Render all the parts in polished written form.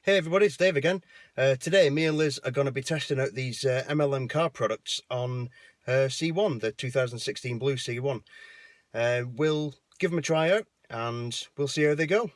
Hey everybody, it's Dave again. Today me and Liz are going to be testing out these MLM Car products on C1, the 2016 blue C1. We'll give them a try out and we'll see how they go.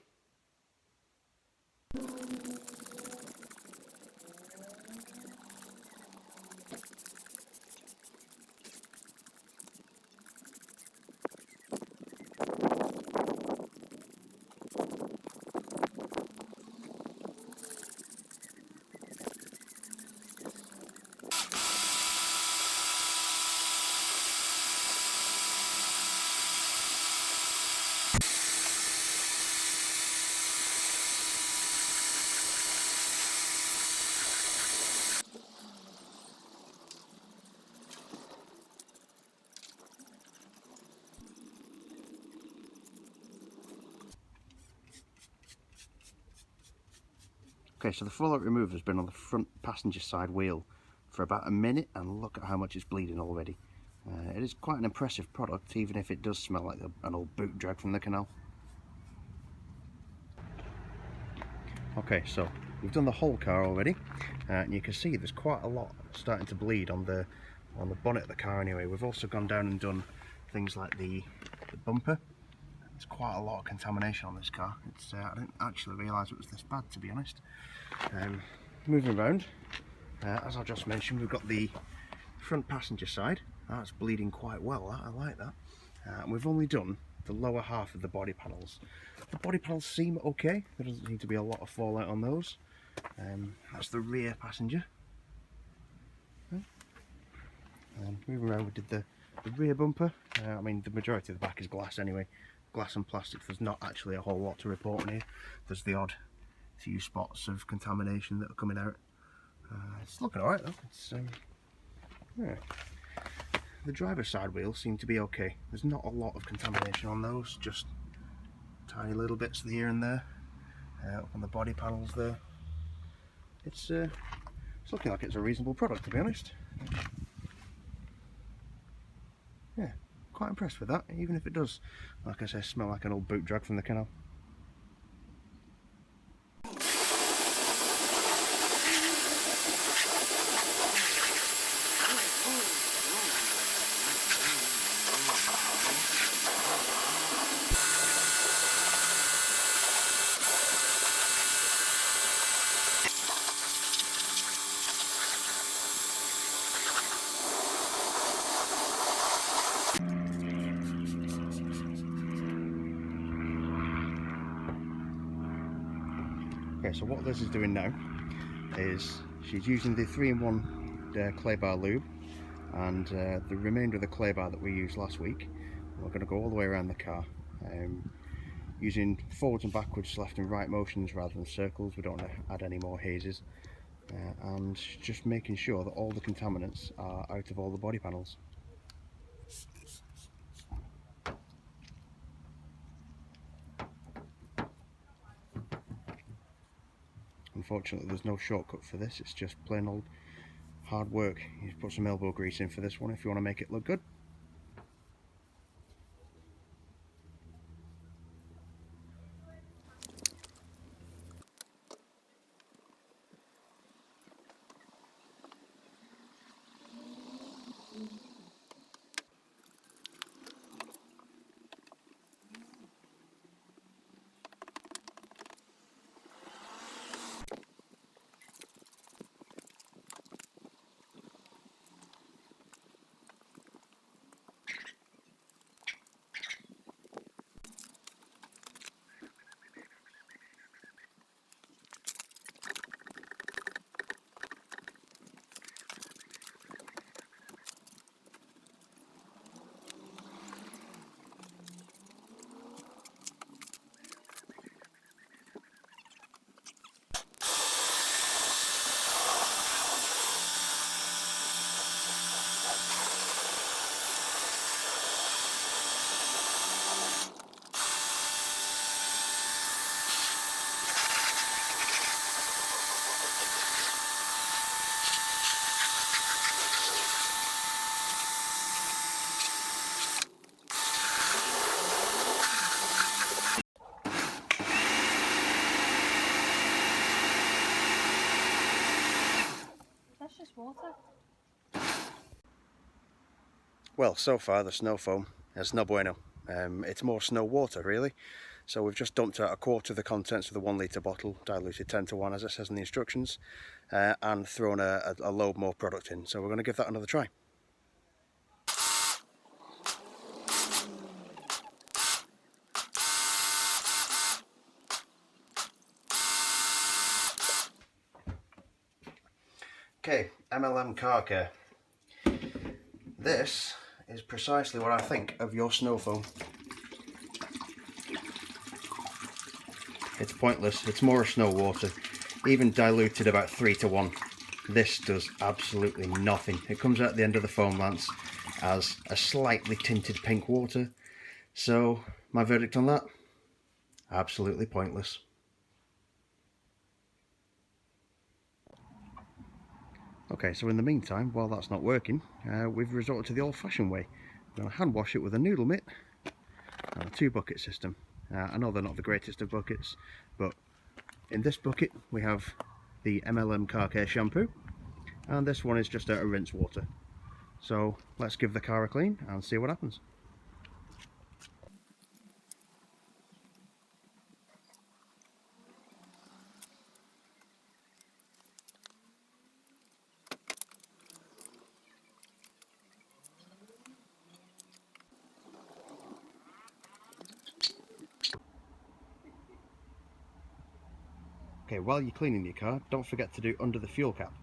Okay, so the fallout remover has been on the front passenger side wheel for about a minute, and look at how much it's bleeding already. It is quite an impressive product, even if it does smell like an old boot dragged from the canal. Okay, so we've done the whole car already, and you can see there's quite a lot starting to bleed on the bonnet of the car anyway. We've also gone down and done things like the bumper. There's quite a lot of contamination on this car. I didn't actually realise it was this bad, to be honest. Moving around, as I just mentioned, we've got the front passenger side. That's bleeding quite well, I like that. We've only done the lower half of the body panels. The body panels seem okay, there doesn't seem to be a lot of fallout on those. That's the rear passenger. Moving around, we did the rear bumper. I mean, the majority of the back is glass anyway. Glass and plastic, there's not actually a whole lot to report on here. There's the odd few spots of contamination that are coming out. It's looking alright though. Yeah. The driver's side wheels seem to be okay. There's not a lot of contamination on those, just tiny little bits here and there. Up on the body panels there. It's looking like it's a reasonable product, to be honest. Yeah, quite impressed with that, even if it does, like I say, smell like an old boot drag from the canal. Okay, so what Liz is doing now is she's using the 3-in-1 clay bar lube and the remainder of the clay bar that we used last week. We're going to go all the way around the car, using forwards and backwards, left and right motions rather than circles. We don't want to add any more hazes, and just making sure that all the contaminants are out of all the body panels. Unfortunately, there's no shortcut for this. It's just plain old hard work. You put some elbow grease in for this one if you want to make it look good. water. Well, so far the snow foam is no bueno. It's more snow water really. So we've just dumped out a quarter of the contents of the 1 litre bottle, diluted 10 to 1 as it says in the instructions, and thrown a load more product in. So we're going to give that another try. Okay, MLM Car Care. This is precisely what I think of your snow foam. It's pointless, it's more snow water, even diluted about 3 to 1. This does absolutely nothing. It comes out the end of the foam lance as a slightly tinted pink water. So my verdict on that, absolutely pointless. Okay, so in the meantime, while that's not working, we've resorted to the old-fashioned way. We're going to hand wash it with a noodle mitt and a 2-bucket system. I know they're not the greatest of buckets, but in this bucket we have the MLM Car Care shampoo, and this one is just out of rinse water. So let's give the car a clean and see what happens. Okay, while you're cleaning your car, don't forget to do under the fuel cap.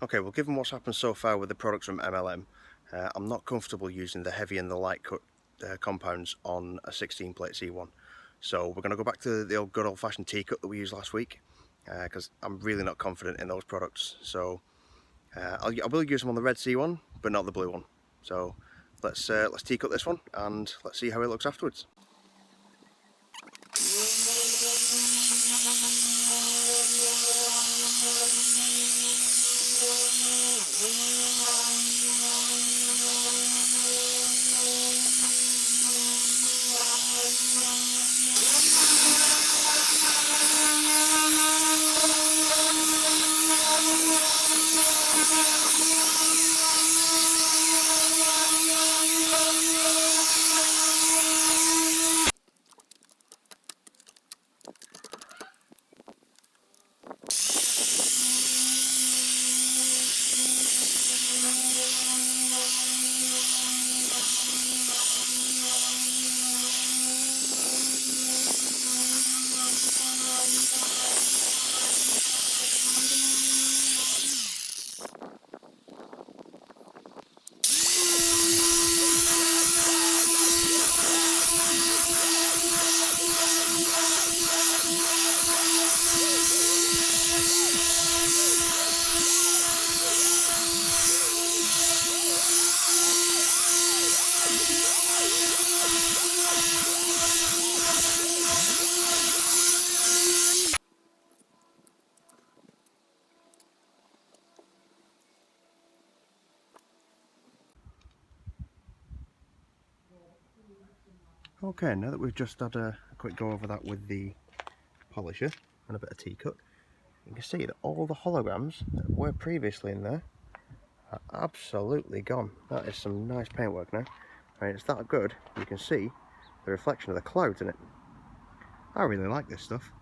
Okay, well, given what's happened so far with the products from MLM, I'm not comfortable using the heavy and the light cut compounds on a 16 plate C1. So we're going to go back to the old good old fashioned T-cut that we used last week, because I'm really not confident in those products. So I will use them on the red C1, but not the blue one. So let's T-cut this one and let's see how it looks afterwards. Okay, now that we've just had a quick go over that with the polisher and a bit of T-cut, you can see that all the holograms that were previously in there are absolutely gone. That is some nice paintwork now. I mean, it's that good, you can see the reflection of the clouds in it. I really like this stuff.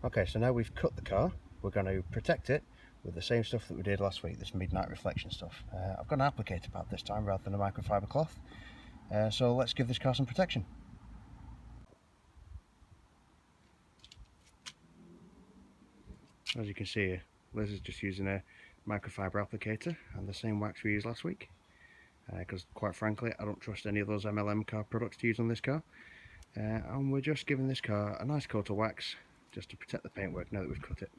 Okay, so now we've cut the car, we're going to protect it with the same stuff that we did last week, this midnight reflection stuff. I've got an applicator pad this time rather than a microfiber cloth, so let's give this car some protection. As you can see, Liz is just using a microfiber applicator and the same wax we used last week, because quite frankly I don't trust any of those MLM car products to use on this car, and we're just giving this car a nice coat of wax just to protect the paintwork now that we've cut it.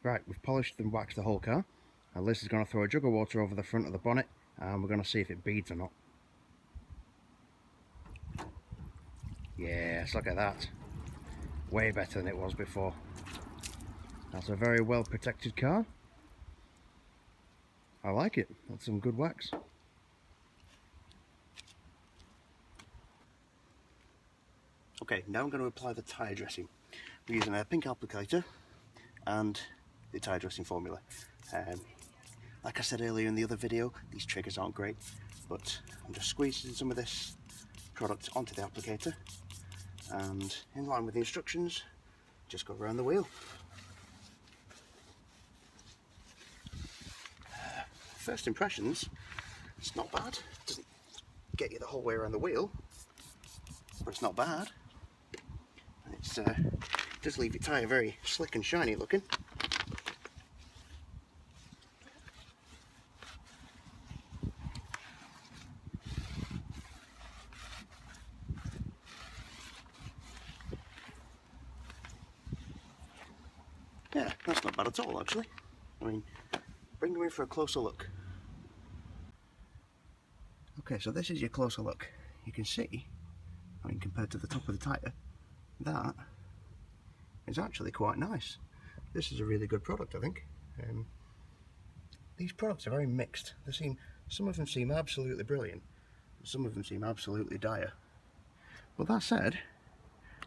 Right, we've polished and waxed the whole car, and Liz is going to throw a jug of water over the front of the bonnet and we're going to see if it beads or not. Yes, look at that. Way better than it was before. That's a very well protected car. I like it. That's some good wax. Okay, now I'm going to apply the tyre dressing. We're using a pink applicator and the tyre dressing formula. Like I said earlier in the other video, these triggers aren't great, but I'm just squeezing some of this product onto the applicator, and in line with the instructions, just go around the wheel. First impressions, it's not bad. It doesn't get you the whole way around the wheel, but it's not bad. It does leave your tyre very slick and shiny looking. Yeah, that's not bad at all actually. I mean, bring them in for a closer look. Okay, so this is your closer look. You can see, I mean, compared to the top of the tyre, that is actually quite nice. This is a really good product, I think. These products are very mixed. Some of them seem absolutely brilliant, some of them seem absolutely dire. But that said,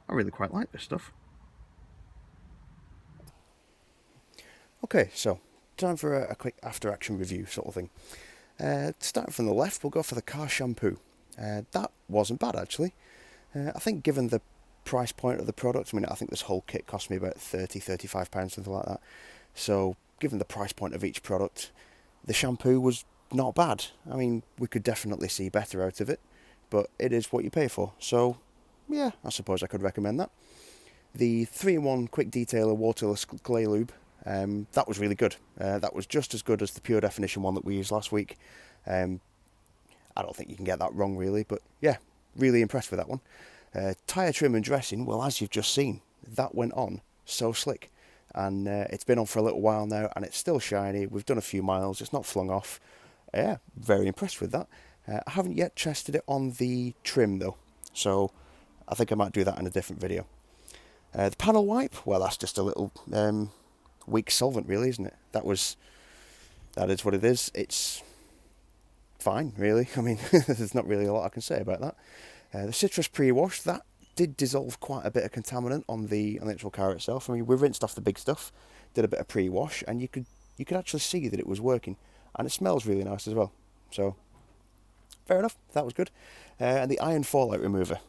I really quite like this stuff. Okay, so time for a quick after action review sort of thing. Starting from the left, we'll go for the car shampoo. That wasn't bad actually. I think given the price point of the product, I mean, I think this whole kit cost me about £30–35, something like that. So given the price point of each product, the shampoo was not bad. I mean, we could definitely see better out of it, but it is what you pay for. So yeah, I suppose I could recommend that. The 3-in-1 quick detailer waterless clay lube, that was really good. That was just as good as the pure definition one that we used last week. I don't think you can get that wrong really, but yeah, really impressed with that one. Tyre trim and dressing, well, as you've just seen, that went on so slick, and it's been on for a little while now and it's still shiny. We've done a few miles, it's not flung off. Yeah, very impressed with that. I haven't yet tested it on the trim though, so I think I might do that in a different video. The panel wipe, well, that's just a little weak solvent really, isn't it? That is what it is. It's fine really. I mean, there's not really a lot I can say about that. The citrus pre-wash, that did dissolve quite a bit of contaminant on the actual car itself. I mean, we rinsed off the big stuff, did a bit of pre-wash, and you could actually see that it was working, and it smells really nice as well. So fair enough, that was good. And the iron fallout remover.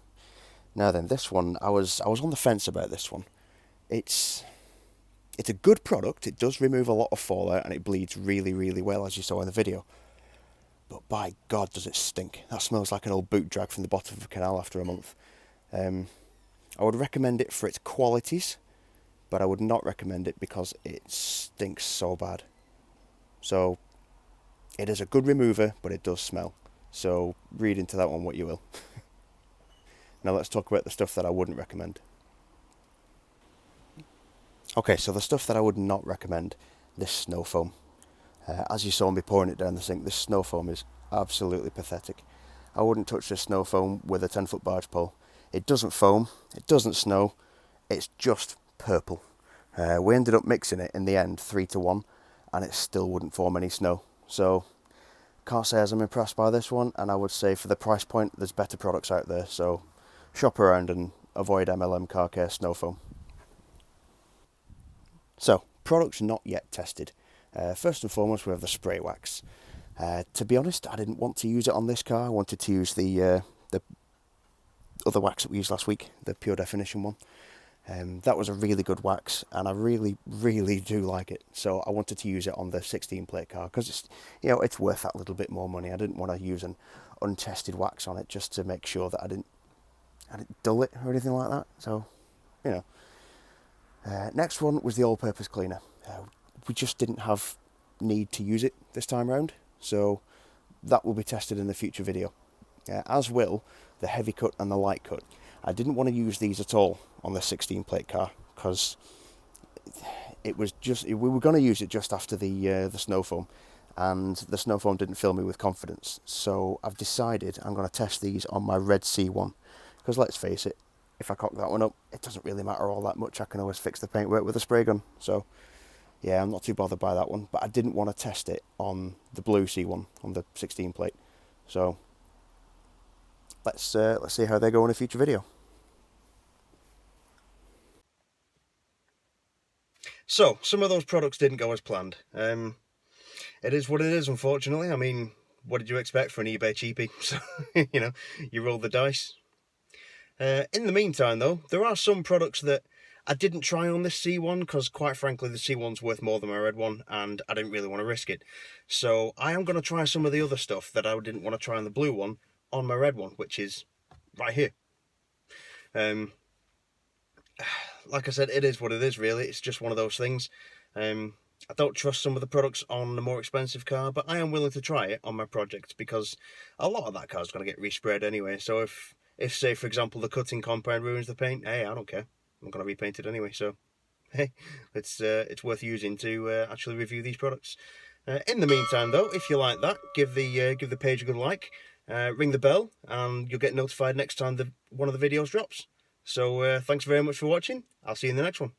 Now then, this one, I was on the fence about this one. It's a good product. It does remove a lot of fallout, and it bleeds really, really well, as you saw in the video. But by God, does it stink. That smells like an old boot drag from the bottom of a canal after a month. I would recommend it for its qualities, but I would not recommend it because it stinks so bad. So, it is a good remover, but it does smell. So, read into that one what you will. Now let's talk about the stuff that I wouldn't recommend. Okay, so the stuff that I would not recommend, this snow foam. As you saw me pouring it down the sink, this snow foam is absolutely pathetic. I wouldn't touch this snow foam with a 10-foot barge pole. It doesn't foam, it doesn't snow, it's just purple. We ended up mixing it in the end 3-to-1, and it still wouldn't form any snow. So, can't say as I'm impressed by this one, and I would say for the price point, there's better products out there. So, shop around and avoid MLM Car Care snow foam. So, products not yet tested. First and foremost, we have the spray wax. To be honest, I didn't want to use it on this car. I wanted to use the other wax that we used last week, the Pure Definition one. That was a really good wax, and I really, really do like it. So I wanted to use it on the 16 plate car because it's worth that little bit more money. I didn't want to use an untested wax on it just to make sure that I didn't dull it or anything like that. So, next one was the all-purpose cleaner. We just didn't have need to use it this time round, so that will be tested in a future video. As will the heavy cut and the light cut. I didn't want to use these at all on the 16 plate car because it was we were going to use it just after the snow foam, and the snow foam didn't fill me with confidence. So I've decided I'm going to test these on my red C1 because let's face it, if I cock that one up, it doesn't really matter all that much. I can always fix the paintwork with a spray gun. So yeah, I'm not too bothered by that one, but I didn't want to test it on the blue C1 on the 16 plate. So let's see how they go in a future video. So some of those products didn't go as planned. It is what it is, unfortunately. I mean, what did you expect for an eBay cheapie? So you roll the dice. In the meantime, though, there are some products that I didn't try on this C1 because, quite frankly, the C1's worth more than my red one, and I didn't really want to risk it. So I am going to try some of the other stuff that I didn't want to try on the blue one on my red one, which is right here. Like I said, it is what it is, really. It's just one of those things. I don't trust some of the products on the more expensive car, but I am willing to try it on my project because a lot of that car's going to get resprayed anyway. So if say, for example, the cutting compound ruins the paint, hey, I don't care. I'm going to repaint it anyway, so hey, it's worth using to actually review these products. In the meantime, though, if you like that, give the page a good like, ring the bell, and you'll get notified next time one of the videos drops. So thanks very much for watching. I'll see you in the next one.